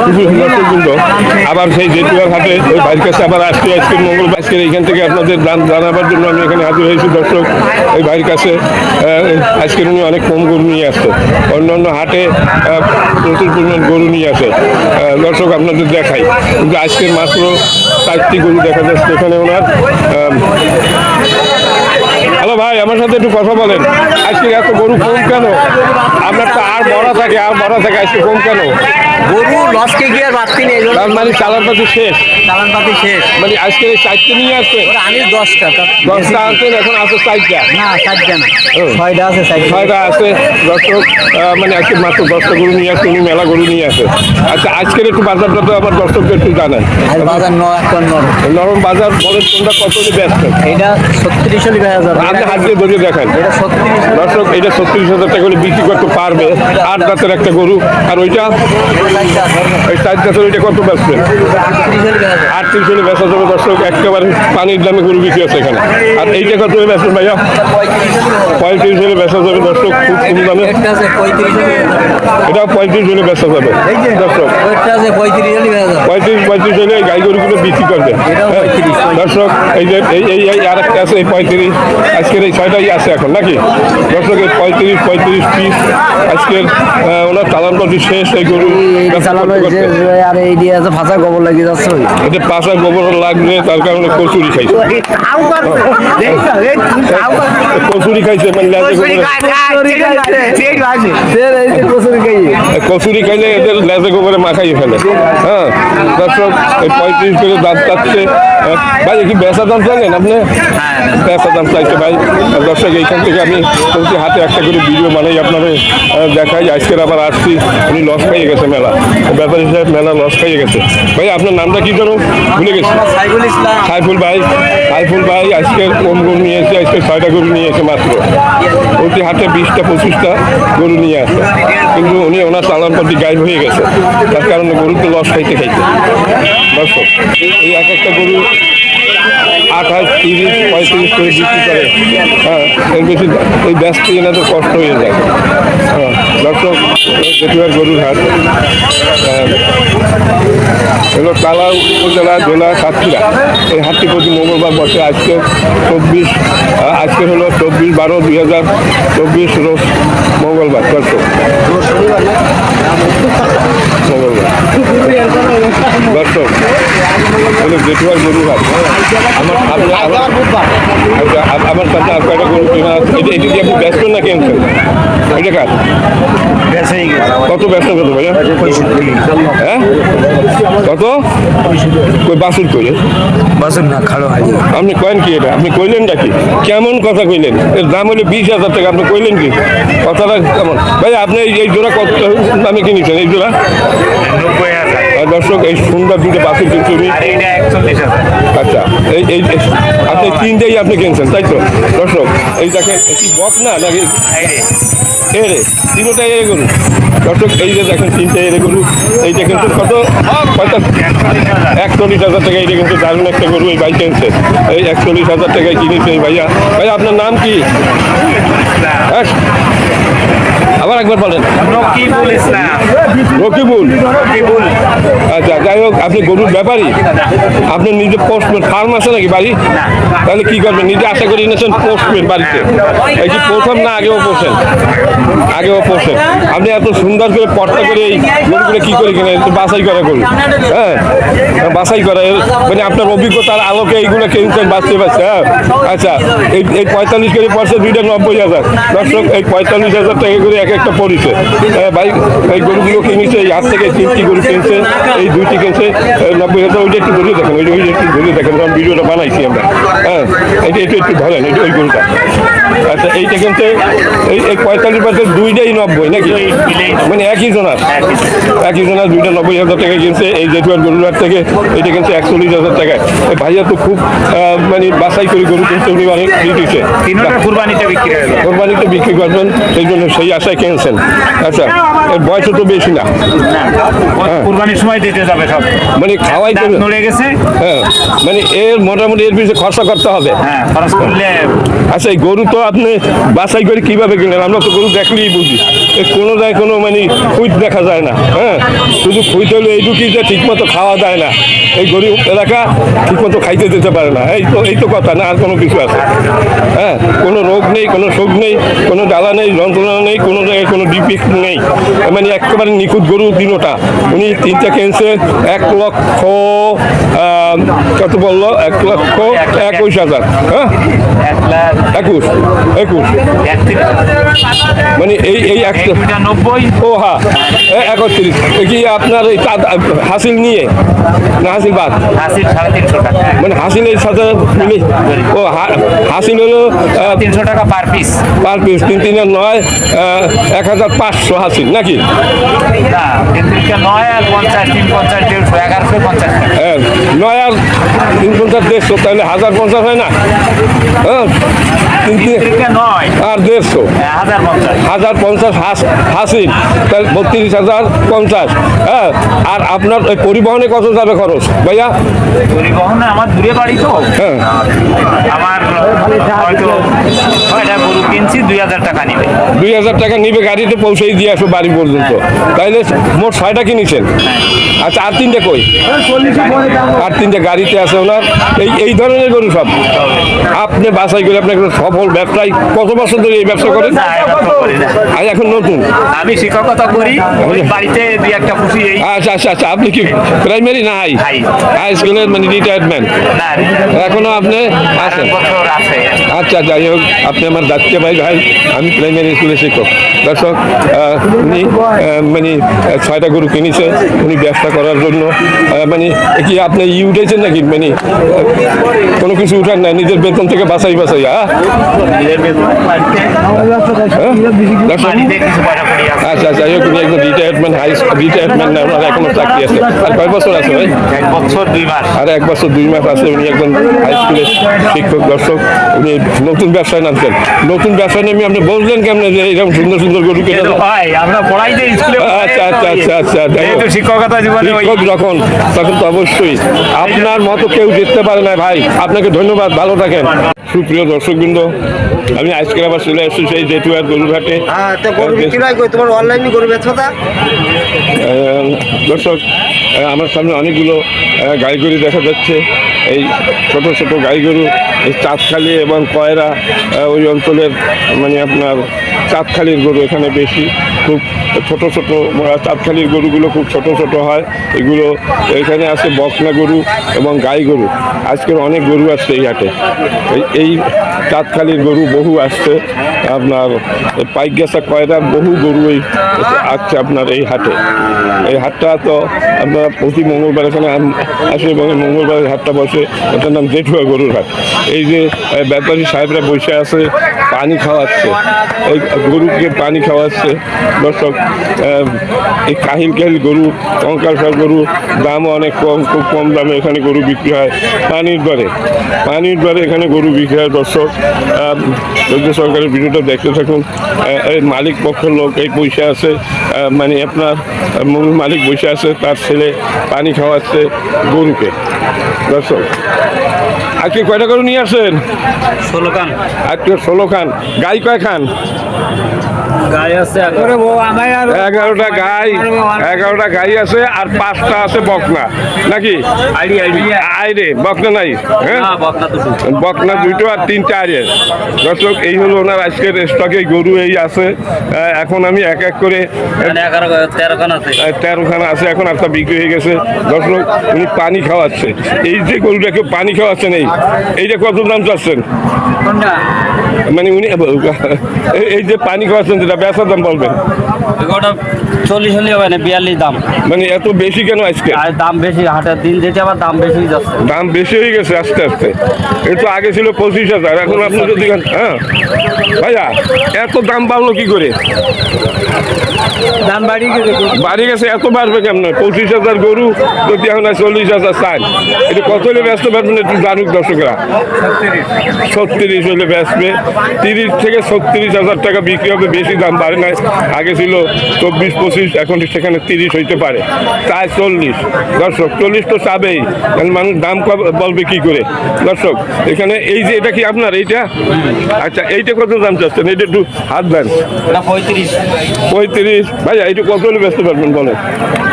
কিন্তু আবার সেই জেতুয়ার হাটে ওই ভাইয়ের কাছে আবার আসছে আজকের মঙ্গলবার। আজকের এইখান থেকে আপনাদের জানাবার জন্য আমি এখানে হাজির হয়েছি দর্শক। এই ভাইয়ের কাছে আজকের উনি অনেক কম গরু নিয়ে আসছে, অন্যান্য হাটে প্রচুর পরিমাণ গরু নিয়ে আসে। দর্শক আপনাদের দেখাই, কিন্তু আজকের মাত্র 4টি গরু দেখা যাচ্ছে এখানে ওনার। হ্যালো ভাই, আমার সাথে একটু কথা বলেন। আজকে এত গরু কম কেন? আপনার তো আর বড় থাকে আজকে কম কেন? গরু লসকে গিয়ে বাড়তি নেই, তার মানে চালানপাতি শেষ, চালানপাতি শেষ। মানে আজকে 4টে নিয়ে আসছে। আমি 10টা আনছেন, এখন আছে 4টা। না 4টা না, 6টা আছে। 6টা আছে দর্শক। মানে আজকে মাত্র 10টা গরু নিয়ে আসছে উনি, মেলা গরু নিয়ে আসে। আচ্ছা, আজকের একটু বাজারটা তো আমার দর্শককে একটু জানান। আর বাজার নরম বাজার বলেন, কোনটা কত ব্যস্ত? এটা 36,000। আপনি হাত দিয়ে ধরে দেখেন দর্শক, এটা 36,000 টাকা করে বিক্রি করতে পারবে। 8 দাঁতের একটা গরু। আর ওইটা ওই 4 দাঁতের ওইটা কত বেচবেন? 38 হলে বেচা যাবে দর্শক। একেবারে পানির দামে গরু বিক্রি আছে এখানে। আর এইটা কত হলে বেচবেন ভাইয়া? 35 হলে বেচা যাবে দর্শক, খুব কম দামে। এটা 35 হলে বেচা যাবে দর্শক। 35 হলে এই গাই গরুগুলো বিক্রি করবে দর্শক। এই যে এই আরেকটা আছে, এই 35। আজকের এই 6টাই আছে এখন নাকি দর্শক? এই 35 পিস আজকের ওনার চালানপাতি শেষ। এই গরু আর এই দিয়ে আছে ফাঁসা গোবর লাগিয়ে যাচ্ছে, এটা পাশা গোবর লাগবে, তার কারণে কচুরি খাইছে। কচুরি খাইছে মানে কচুরি খাইলে এদের লেজে গোবরে মাখাই ফেলে। হ্যাঁ দর্শক, এই 35 করে দাঁত চাচ্ছে ভাই। কি বেচা দাম চাইলেন আপনি? বেচা দাম চাইছে ভাই। দর্শক, এইখান থেকে আমি প্রতি হাতে একটা করে ভিডিও বানাই আপনাদের দেখাই। আজকের আবার আসছি, উনি লস খাইয়ে গেছে মেলা, ব্যাপারী সাহেব মেলা লস খাইয়ে গেছে। ভাই আপনার নামটা কি জানো? ভুলে গেছি। সাইফুল ভাই। সাইফুল ভাই আজকের কম গরু নিয়ে এসে, আজকে 6টা গরু নিয়ে এসে মাত্র। প্রতি হাটে 20টা 25টা গরু নিয়ে আসে, কিন্তু উনি ওনার চালানপাতি গায়েব হয়ে গেছে, তার কারণে গরু তো লস খাইতে দর্শক। এই এক একটা গরু 28, 30, 35 করে বিক্রি করে। হ্যাঁ, এর বেশি এই ব্যস্ত এনাদের কষ্ট হয়ে যায়। হ্যাঁ দর্শক, জেঠুয়ার গরুর হাট হলো তালা উপজেলা, জেলা সাতক্ষীরা। এই হাটটি প্রতি মঙ্গলবার বসে। আজকে 24, আজকে হলো 24/12/2024 রোজ মঙ্গলবার দর্শক। মঙ্গলবার দর্শক হলো জেঠুয়ার গরুর হাট। আমার সাথে আর কয়টা গরু কেনা আছে। এটা কি আপনি ব্যস্ত না কিনছেন? এটা কার? কত ব্যস্ত কত ভাইয়া? হ্যাঁ কত? কই বাসুর করে? বাসন না খাড়ো হয়। আপনি কয়েন কি এটা? আপনি কইলেন নাকি? কেমন কথা কইলেন? এর দাম হলো 20,000 টাকা, আপনি কইলেন কি কথাটা কেমন? ভাই আপনি এই জোড়া কত দামে কিনেছেন? এই জোড়া 90,000। দর্শক, এই সুন্দর দুটো বাসুর কিন্তু আচ্ছা, এই আপনি 3টাই আপনি কিনছেন তাই তো দর্শক? এই দেখেন, কি বক না নাকি এরে? 3টাই এরে গরু দর্শক। এই যে দেখেন 3টে এরে গরু। এইটা কিন্তু কত? 41,000 টাকা। এইটা কিন্তু দারুণ একটা গরু এই ভাই কিনছে। এই 41,000 টাকায় কিনেছে এই ভাইয়া। ভাইয়া আপনার নাম কি? হ্যাঁ আবার একবার বলেন। রকিবুল। আচ্ছা, যাই হোক, আপনি গরুর ব্যাপারী? আপনি নিজে পোস্টম্যান ফার্ম আছে নাকি বাড়ি? তাহলে কি করবেন? নিজে আশা করি এনেছেন পোস্টম্যান বাড়িতে। এই কি প্রথম না আগেও পোষেন? আগেও পোষেন। আপনি এত সুন্দর করে পর্দা করে এই গরুগুলো কি করে কিনে বাছাই করা গরু? হ্যাঁ বাছাই করা, মানে আপনার অভিজ্ঞতার আলোকে এইগুলো কিনছেন বাঁচতে বাঁচতে। হ্যাঁ আচ্ছা, এই 45 করে পড়ছে 2টা 90,000 দর্শক। এই 45,000 টাকা করে এক একটা পড়েছে ভাই। এই গরুগুলো কিনেছে, এই 8 থেকে 3টি গরু কিনছে, এই 2টি কিনছে 90,000। ওইটা একটু ধরে দেখেন, ওইটা একটু ধরে দেখেন, কারণ ভিডিওটা বানাইছি আমরা। হ্যাঁ এটা একটু ধরেন, এটা ওই গরুটা। আচ্ছা, এইটা কিনছে এই 45% 2টাই 90 নাকি? মানে একই জোনার 2টা 90,000 টাকা কিনছে এই জেঠুয়ার গরুর হাট থেকে। এটা কিনছে 41,000 টাকায়। ভাইয়া তো খুব মানে বাছাই করে গরু কিনছে, উনি অনেক দিচ্ছে। কোরবানিতে বিক্রি করবেন, সেই জন্য সেই আশায় কিনছেন। আচ্ছা, এর বয়সও তো বেশি না। কুরবানির সময় দিতে যাবে সব। মানে খাওয়াই দাঁত তো নড়ে গেছে। হ্যাঁ, মানে এর মোটামুটি এর পিছনে খরচা করতে হবে। হ্যাঁ, খরচ করলে আচ্ছা, এই গরু তো আপনি বাছাই করে কিভাবে কিনলেন? আমরা তো গরু দেখলেই বুঝি, কোনো যায় কোনো মানে খুঁত দেখা যায় না। হ্যাঁ, শুধু খুঁত হলে এইটুকুই যে ঠিক মতো খাওয়া যায় না, এই গরিব এলাকা ঠিক মতো খাইতে দিতে পারে না। এই তো কথা না, আর কোনো কিছু আছে? হ্যাঁ, কোনো রোগ নেই, কোনো শোক নেই, কোনো জ্বালা নেই, যন্ত্রণা নেই, কোনো জায়গায় কোনো ডিফেক্ট নেই, মানে একেবারে নিখুঁত গরু দিনোটা। উনি তিনটা কিনছে 1,00,000 কত বললো? 1,21,000। হ্যাঁ, 1,21,000 21 মানে এই একটা 90 ও হ্যাঁ 31। কি আপনার এই হাসিল নিয়ে না হাসিল বাদ? হাসিল 350 টাকা। মানে হাসিলের সাথে মিলে ও হাসিল হলো 300 টাকা পার পিস। পার পিস 3 3 9 1,500 হাসিল নাকি? না, 9 আর 50, 350, 150, 1150 টাকা। 9 আর 350, 150, তাহলে 1050 হয় না? হ্যাঁ, 9 আর 150, 1050। 1050 হাসিল, তাহলে 32,050। হ্যাঁ, আর আপনার ওই পরিবহনে কত যাবে খরচ ভাইয়া? পরিবহনে আমার দূরে বাড়ি তো, হ্যাঁ, আমার হয়তো 6টা গরু কিনছি, 2,000 টাকা নিবে। 2,000 টাকা নিবে, গাড়িতে পৌঁছেই দিয়ে আসো বাড়ি পর্যন্ত। তাইলে মোট 6টা কিনেছেন। আচ্ছা, আর 3টে কই? আর 3টে গাড়িতে আছে ওনার। এই ধরনের গরু সব আপনি বাছাই করে আপনি একটা সফল ব্যবসায়ী। কত বছর ধরে এই ব্যবসা করেন? না, এবার তো করি না। আর এখন নতুন? আমি শিক্ষকতা করি, ওই বাড়িতে দুই একটা খুশি এই। আচ্ছা, আপনি কি প্রাইমারি না হাই? হাই স্কুলের মানে রিটায়ারমেন্ট না, এখনো আপনি আছেন? বছর আছে। আচ্ছা, যাই হোক, আপনি আমার দায়িত্ব ভাই। আমি প্রাইমারি স্কুলের শিক্ষক। দর্শক, উনি মানে 6টা গরু কিনেছে উনি ব্যবসা করার জন্য। মানে কি আপনি উঠেছেন নাকি? মানে কোনো কিছু উঠান না, নিজের বেতন থেকে বাছাই? হ্যাঁ, বাড়িতে কিছু পয়সা করি আছে। আচ্ছা, যাই হোক, উনি একজন রিটায়ারমেন্ট না, ওনার এখনো চাকরি আছে। আর কয় বছর আছে ভাই? 1 বছর 2 মাস। আর 1 বছর 2 মাস আছে। উনি একজন হাই স্কুলের শিক্ষক। দর্শক, উনি নতুন ব্যবসায় নামছেন। নতুন ব্যবসায় নেমে আপনি বললেন কেমন যে এরকম সুন্দর সুন্দর গরু কেনা যায়? ভাই, আমরা পড়াই দেই স্কুলে। আচ্ছা। যেহেতু শিক্ষকতা জীবনে ওই শিক্ষক তখন তো অবশ্যই আপনার মতো কেউ জিততে পারে না ভাই। আপনাকে ধন্যবাদ, ভালো থাকেন। সুপ্রিয় দর্শকবৃন্দ, আমি আজকে আবার চলে আসছি সেই জেঠুয়ার গরুঘাটে। হ্যাঁ, তো গরু বিক্রি হয় কই? তোমার অনলাইনে গরু বেচো তা? দর্শক, আমার সামনে অনেকগুলো গাই গরু দেখা যাচ্ছে। এই ছোট ছোট গাই গরু, এই চাঁদখালি এবং কয়রা ওই অঞ্চলের, মানে আপনার চাঁদখালির গরু এখানে বেশি। খুব ছোট ছোট চাঁদখালির গরুগুলো খুব ছোট ছোট হয়। এগুলো এখানে আছে বকনা গরু এবং গাই গরু। আজকের অনেক গরু আসছে এই হাটে। এই চাঁদখালির গরু বহু আসছে। আপনার পাইকগাছা কয়রার বহু গরু আসছে আপনার এই হাটে। এই হাটটা তো আপনার প্রতি মঙ্গলবার এখানে আসে এবং এই মঙ্গলবারের হাটটা বসে। এটার নাম জেঠুয়া গরুর হাট। এই যে ব্যাপারী সাহেবরা বসে আছে, পানি খাওয়াচ্ছে, এই গরুকে পানি খাওয়াচ্ছে। দর্শক, এই কাহিল গরু, কঙ্কালসার গরু, দামও অনেক কম, খুব কম দামে এখানে গরু বিক্রি হয়। পানির দরে এখানে গরু বিক্রি হয়। দর্শক, রাজ্য সরকারের ভিডিওটা দেখতে থাকুন। এই মালিক পক্ষের লোক এই পয়সা আছে, মানে আপনার মূল মালিক বসে আছে, তার ছেলে পানি খাওয়াচ্ছে গরুকে। দর্শক, আজকে কয়টা গরু নিয়ে আসেন? 16 খান। আজকে 16 খান। গাই কয় খান? গাই আছে 11টা গাই। 11টা গাই আছে আর 5টা আছে বকনা নাকি? আইরে বকনা নাই? হ্যাঁ, বকনা 2টো আর 3টে আইরে। দর্শক, এই হলো ওনার আজকের স্টকে গরু এই আছে। এখন আমি এক এক করে 13 খানা আছে, এখন একটা বিক্রি হয়ে গেছে। দর্শক, উনি পানি খাওয়াচ্ছে। এই যে গরুটাকে পানি খাওয়াচ্ছেন, এইটা কত দাম চাচ্ছেন? মানে উনি এই যে পানি খাওয়াচ্ছেন, যেটা বেচার দাম বলবেন? 40 হলে হবে না, 42 দাম। মানে এত বেশি কেন আজকে? আর দাম বেশি, হাটের দিন যেটা আবার দাম বেশি যাচ্ছে। দাম বেশি হয়ে গেছে আস্তে আস্তে। এর তো আগে ছিল 25,000, এখন আপনি যদি হ্যাঁ ভাইয়া, এত দাম বাড়লো কি করে? দাম বাড়ি গেছে বাড়ি গেছে, এত বাড়বে কেমন? 25,000 গরু যদি এখন 40,000 চান, এটা কত হলে ব্যস্ত পারবেন একটু জানুক দর্শকরা। 36 হলে বেচবে, 30 থেকে 36,000 টাকা বিক্রি হবে, বেশি দাম বাড়ে নাই। আগে ছিল 24-25, এখন সেখানে 30 হইতে পারে, তাই 40। দর্শক 40 তো চাবেই, কারণ মানুষ দাম বলবে কি করে দর্শক। এখানে এই যে এটা কি আপনার এইটা? আচ্ছা, এইটা কত দাম চাচ্ছেন? এটা একটু হাত দেন। 35 ভাই, এইটা কত হলে বেচতে পারবেন বলেন?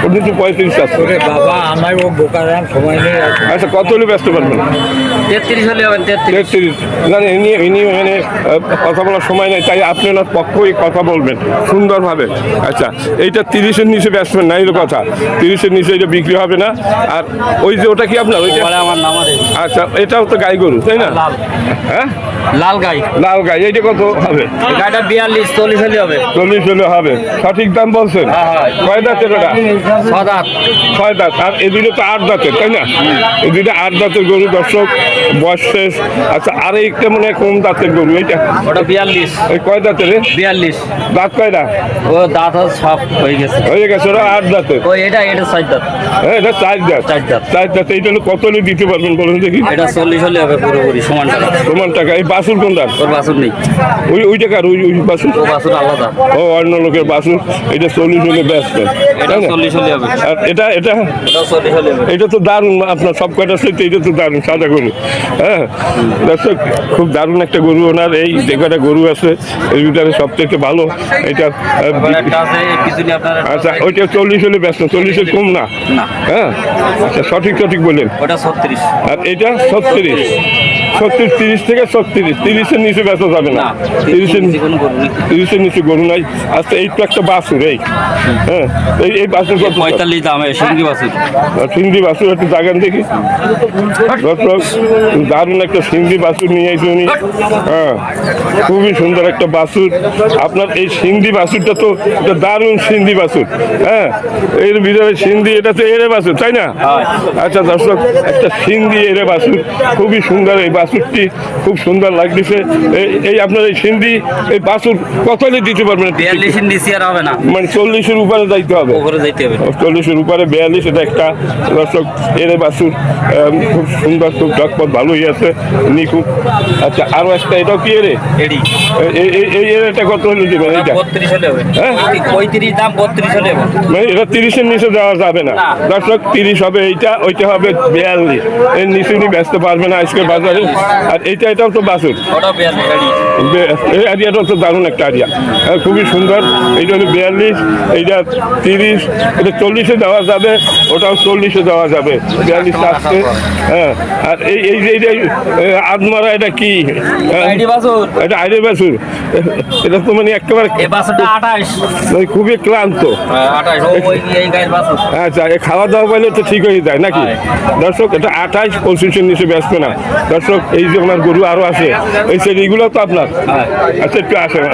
ওটা তো 35 চাচ্ছে। বাবা আমার ও বোকার সময় নেই। আচ্ছা, কত হলে ব্যস্ত পারবেন? 33 হলে হবে 33। না না, ইনি মানে কথা বলার সময় নেই, তাই আপনি ওনার পক্ষই কথা বলবেন সুন্দরভাবে। আচ্ছা, এইটা 30-এর নিচে বেচবেন না, এই কথা। 30-এর নিচে এটা বিক্রি হবে না। আর ওই যে ওটা কি আপনার? ওইটা আমার নাম আছে আচ্ছা, এটাও তো গাই গরু, তাই না? হ্যাঁ, লাল গাই। লাল গাই, এইটা কত হবে? গাইটা 42-40 হলে হবে। 40 হলে হবে, সঠিক দাম বলছেন। কয় দাঁতের ওটা? 6 দাঁত। 6 দাঁত। আর এই দুটো তো 8 দাঁতের, তাই না? এই দুটো 8 দাঁতের গরু দর্শক, বয়স শেষ। আচ্ছা, আর একটা মনে হয় কম দাঁতের গরু, এইটা ওটা 42। এই কয় দাঁতের? 42 দাঁত কয়টা? ও দাঁত সব হয়ে গেছে। হয়ে গেছে, ওরা 8 দাঁতের। ও এটা 6 দাঁত। হ্যাঁ, এটা 4 দাঁত। 4 দাঁত। 4 দাঁত। এইটা হলে কত হলে দিতে পারবেন বলুন দেখি? এটা 40 হলে হবে পুরোপুরি সমান টাকা। সমান টাকা। এই বাছুর কোন দাঁত? ওর বাছুর নেই, ওই টাকার ওই বাছুর? ও বাছুর আলাদা। ও অন্য লোকের বাছুর। এটা 40 হলে বেচবেন, এটা তাই না? 40 হলে হবে। আর এটা ওটা 40 হলে হবে। এটা তো দারুণ, আপনার সব কয়টা সাথে এটা তো দারুণ, সাদা গরু। হ্যাঁ দর্শক, খুব দারুণ একটা গরু ওনার। এই যে কয়টা গরু আছে এর ভিতরে সবথেকে ভালো এটা। একটা আছে পিছনে আপনার। আচ্ছা, ওইটা 40 হলে ব্যস্ত, 40-এর কম না? না। হ্যাঁ, আচ্ছা, সঠিক বললেন। ওটা 36। আর এটা 36। 30 থেকে 36, 30-এর নিচে বেচা যাবে না। না, 30-এর নিচে কোনো গরু নেই। 30-এর নিচে গরু নাই। আচ্ছা, এই তো একটা বাছুর, এই হ্যাঁ, এই বাছুর কত? 45 দামে সিঙ্গি বাছুর। সিন্ধি বাছুর একটু জাগান দেখি দর্শক। দারুণ একটা সিন্ধি বাছুর নিয়ে এসে উনি। হ্যাঁ, খুবই সুন্দর একটা বাছুর। আপনার এই সিন্ধি বাছুরটা তো একটা দারুণ সিন্ধি বাছুর। হ্যাঁ, এর ভিতরে সিন্ধি, এটা তো এরে বাছুর, তাই না? আচ্ছা দর্শক, একটা সিন্ধি এরে বাছুর, খুবই সুন্দর এই বাছুরটি, খুব সুন্দর লাগতেছে। এই আপনার এই সিন্ধি এই বাছুর কত হলে দিতে পারবেন? 42 নিচে আর হবে না, মানে 40-এর উপরে যাইতে হবে। ওপরে যাইতে হবে। 40-এর উপরে 42, এটা একটা দর্শক এরে বাছুর। খুব সুন্দর, খুব জগপথ ভালোই আছে, নিখুঁত। আচ্ছা, আরো একটা, এটাও কি এরে? এডি এই এরেটা কত হলে দিবেন? এইটা 32 হলে হবে। হ্যাঁ? 35 দাম 32 হলে হবে। মানে এটা 30-এর নিচে দেওয়া যাবে না দর্শক। 30 হবে এইটা, ওইটা হবে 42। এর নিচে উনি বেচতে পারবে না আজকে বাজারে। আর এটাও তো বাছুর। ওটা 42 এডি। এই আরিয়াটাও তো দারুণ একটা আরিয়া, খুবই সুন্দর। এইটা হলো 42, এইটা 30, এটা 40-এ দেওয়া যাবে, ওটাও 40-এ দেওয়া যাবে। 42 আসছে। হ্যাঁ, আর এই যে এইটা আদমারা, এটা কি? এডি বাছুর। এটা আইরে বাছুর। এটা তো মানে একেবারে এই বাছুরটা 28। মানে খুবই ক্লান্ত। 28 ওই এই গায়ের বাছুর। আচ্ছা, এই খাওয়া দাওয়া পাইলে তো ঠিক হয়ে যায় নাকি দর্শক? এটা 28, 25-এর নিচে ব্যস্ত না দর্শক। এই যে ওনার গরু আরো আছে, এই সেগুলো তো আপনার। আচ্ছা, একটু আসে।